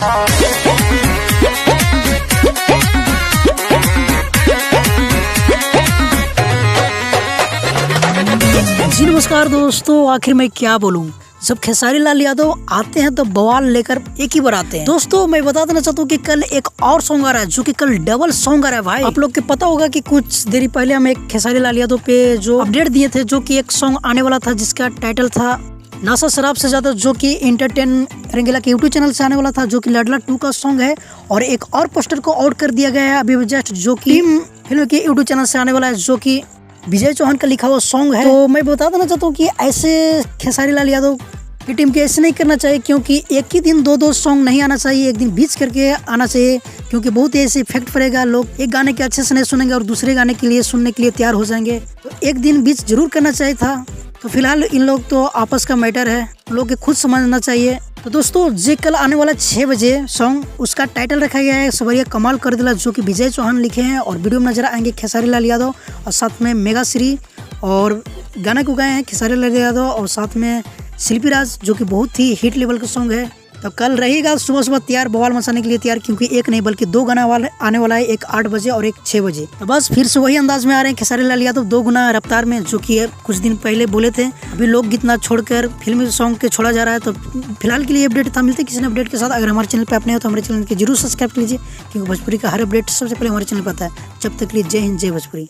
जी नमस्कार दोस्तों, आखिर मैं क्या बोलूं, जब खेसारी लाल यादव आते हैं तो बवाल लेकर एक ही बार आते हैं। दोस्तों मैं बता देना चाहता हूँ कि कल एक और सॉन्ग आ रहा है, जो कि कल डबल सॉन्ग आ रहा है भाई। आप लोग को पता होगा कि कुछ देरी पहले हम एक खेसारी लाल यादव पे जो अपडेट दिए थे, जो कि एक सॉन्ग आने वाला था जिसका टाइटल था नशा शराब से ज्यादा, जो कि एंटरटेन रंगीला के यूट्यूब चैनल से आने वाला था, जो कि लड़ला 2 का सॉन्ग है। और एक और पोस्टर को आउट कर दिया गया है अभी जस्ट, जो कि फिल्म के यूट्यूब चैनल से आने वाला है, जो कि विजय चौहान का लिखा हुआ सॉन्ग है। तो मैं बता देना चाहता हूँ कि ऐसे खेसारी लाल यादव की टीम के ऐसे नहीं करना चाहिए, क्योंकि एक ही दिन दो सॉन्ग नहीं आना चाहिए, एक दिन बीच करके आना चाहिए, क्योंकि बहुत ही ऐसे इफेक्ट पड़ेगा। लोग एक गाने के अच्छे से नहीं सुनेंगे और दूसरे गाने के लिए सुनने के लिए तैयार हो जाएंगे। तो एक दिन बीच जरूर करना चाहिए था। तो फिलहाल इन लोग तो आपस का मैटर है, लोग के खुद समझना चाहिए। तो दोस्तों जे कल आने वाला 6 बजे सॉन्ग, उसका टाइटल रखा गया है सवरिया कमाल कर दिला, जो कि विजय चौहान लिखे हैं। और वीडियो में नजर आएंगे खेसारी लाल यादव और साथ में मेगा श्री, और गाने को गाए हैं खेसारी लाल यादव और साथ में शिल्पी राज, जो कि बहुत ही हिट लेवल का सॉन्ग है। तो कल रहेगा सुबह सुबह तैयार, बवाल मचाने के लिए तैयार, क्योंकि एक नहीं बल्कि 2 गाना आने वाला है, एक 8 बजे और एक 6 बजे। तो बस फिर से वही अंदाज में आ रहे हैं खेसारी लाल यादव 2 गुना रफ्तार में, जो कि कुछ दिन पहले बोले थे। अभी लोकगीत ना छोड़कर फिल्मी सॉन्ग के छोड़ा जा रहा है। तो फिलहाल के लिए अपडेट था, मिलते किसी ने अपडेट के साथ। अगर हमारे चैनल पर अपने हो तो हमारे चैनल के जरूर सब्सक्राइब कीजिए, क्योंकि भोजपुरी का हर अपडेट सबसे पहले हमारे चैनल पर आता है। जब तक के लिए जय हिंद, जय भोजपुरी।